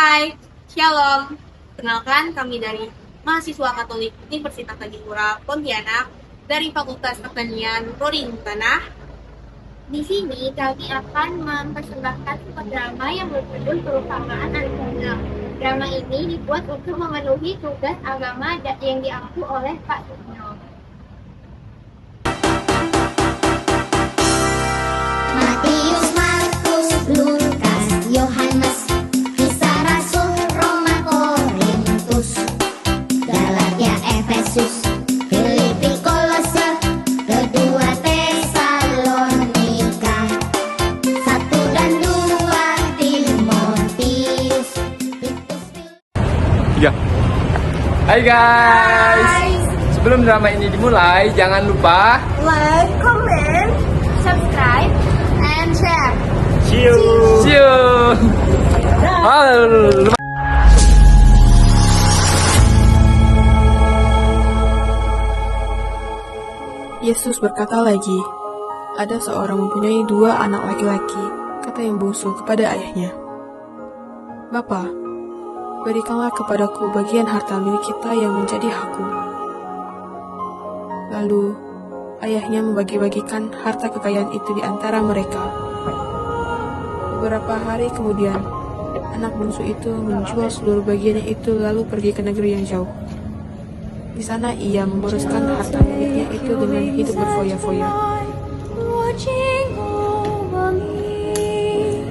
Hai, Shalom. Kenalkan kami dari mahasiswa Katolik Universitas Tadipura Pontianak dari Fakultas Pertanian Prodi Tanah. Di sini kami akan mempersembahkan sebuah drama yang berjudul Perumpamaan Anak Tunggal. Drama ini dibuat untuk memenuhi tugas agama yang diampu oleh Pak Sugno. Matius, Markus, Lukas, Yohanes, Kisah Rasul, Roma, Korintus, Galatia, Efesus, Filipi, Kolose, kedua Tesalonika, 1 dan 2 Timotius, Tiga. Hai guys. Sebelum drama ini dimulai, jangan lupa Like, comment, subscribe, and share. see you. Halo. Yesus berkata lagi, ada seorang mempunyai 2 anak laki-laki, kata yang bungsu kepada ayahnya, Bapa, berikanlah kepadaku bagian harta milik kita yang menjadi hakku. Lalu, ayahnya membagi-bagikan harta kekayaan itu di antara mereka. Beberapa hari kemudian, anak bungsu itu menjual seluruh bagiannya itu lalu pergi ke negeri yang jauh. Di sana ia memboroskan harta miliknya itu dengan hidup berfoya-foya. watching over me.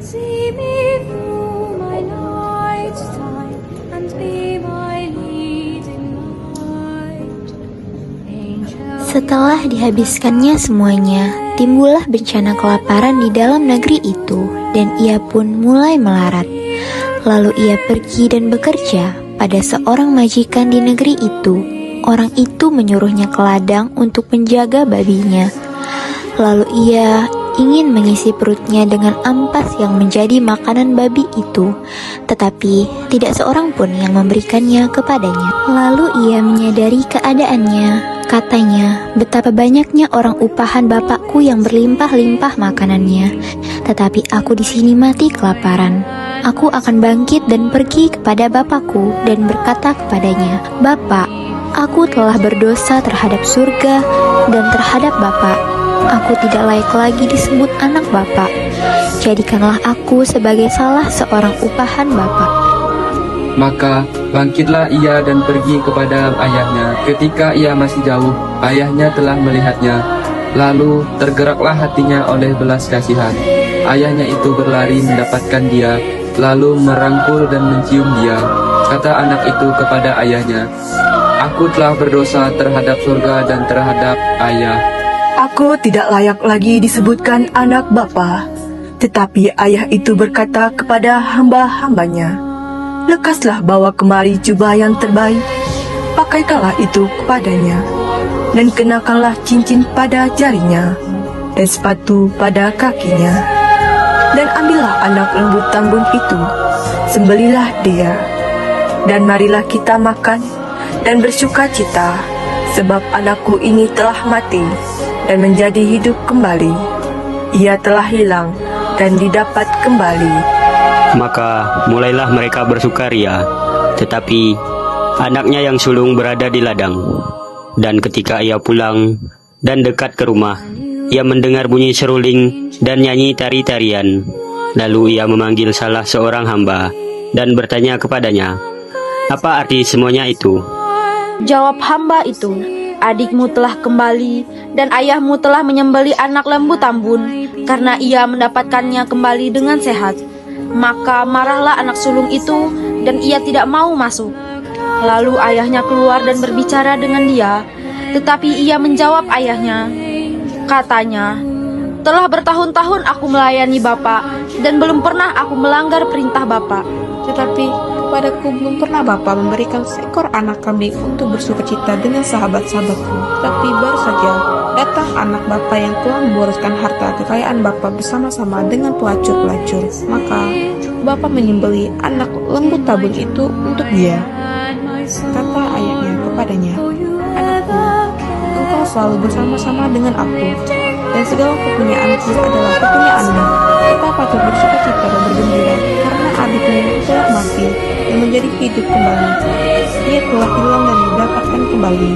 See me through my night's time and be my leading light. Setelah dihabiskannya semuanya, timbullah bencana kelaparan di dalam negeri itu, dan ia pun mulai melarat. Lalu ia pergi dan bekerja pada seorang majikan di negeri itu. Orang itu menyuruhnya ke ladang untuk menjaga babinya. Lalu ia ingin mengisi perutnya dengan ampas yang menjadi makanan babi itu, tetapi tidak seorang pun yang memberikannya kepadanya. Lalu ia menyadari keadaannya. Katanya, betapa banyaknya orang upahan bapakku yang berlimpah-limpah makanannya, tetapi aku di sini mati kelaparan. Aku akan bangkit dan pergi kepada bapakku dan berkata kepadanya, Bapak, aku telah berdosa terhadap surga dan terhadap Bapak. Aku tidak layak lagi disebut anak Bapak. Jadikanlah aku sebagai salah seorang upahan Bapak. Maka bangkitlah ia dan pergi kepada ayahnya. Ketika ia masih jauh, ayahnya telah melihatnya. Lalu tergeraklah hatinya oleh belas kasihan. Ayahnya itu berlari mendapatkan dia, lalu merangkul dan mencium dia. Kata anak itu kepada ayahnya, Aku telah berdosa terhadap surga dan terhadap ayah. Aku tidak layak lagi disebutkan anak bapa. Tetapi ayah itu berkata kepada hamba-hambanya, Lekaslah bawa kemari jubah yang terbaik, pakaikanlah itu kepadanya, dan kenakanlah cincin pada jarinya, dan sepatu pada kakinya. Dan ambillah anak lembu tambun itu, sembelilah dia, dan marilah kita makan dan bersukacita, sebab anakku ini telah mati dan menjadi hidup kembali. Ia telah hilang dan didapat kembali. Maka mulailah mereka bersukaria. Tetapi anaknya yang sulung berada di ladang. Dan ketika ia pulang dan dekat ke rumah, ia mendengar bunyi seruling dan nyanyi tari-tarian. Lalu ia memanggil salah seorang hamba dan bertanya kepadanya, Apa arti semuanya itu? Jawab hamba itu, adikmu telah kembali dan ayahmu telah menyembeli anak lembu tambun karena ia mendapatkannya kembali dengan sehat. Maka marahlah anak sulung itu dan ia tidak mau masuk. Lalu ayahnya keluar dan berbicara dengan dia, tetapi ia menjawab ayahnya. Katanya, telah bertahun-tahun aku melayani Bapak dan belum pernah aku melanggar perintah Bapak. Tetapi kepadaku belum pernah Bapa memberikan seekor anak kambing untuk bersukacita dengan sahabat-sahabatku. Tapi baru saja datang anak Bapa yang telah memboroskan harta kekayaan Bapa bersama-sama dengan pelacur-pelacur. Maka Bapa menyembeli anak lembu tabun itu untuk dia. Kata ayahnya kepadanya, Anakku, engkau selalu bersama-sama dengan aku, dan segala kepunyaanku adalah kepunyaanmu. Kita patut bersukacita dan bergembira karena adikmu telah menjadi hidup kembali. Ia telah hilang dan didapatkan kembali.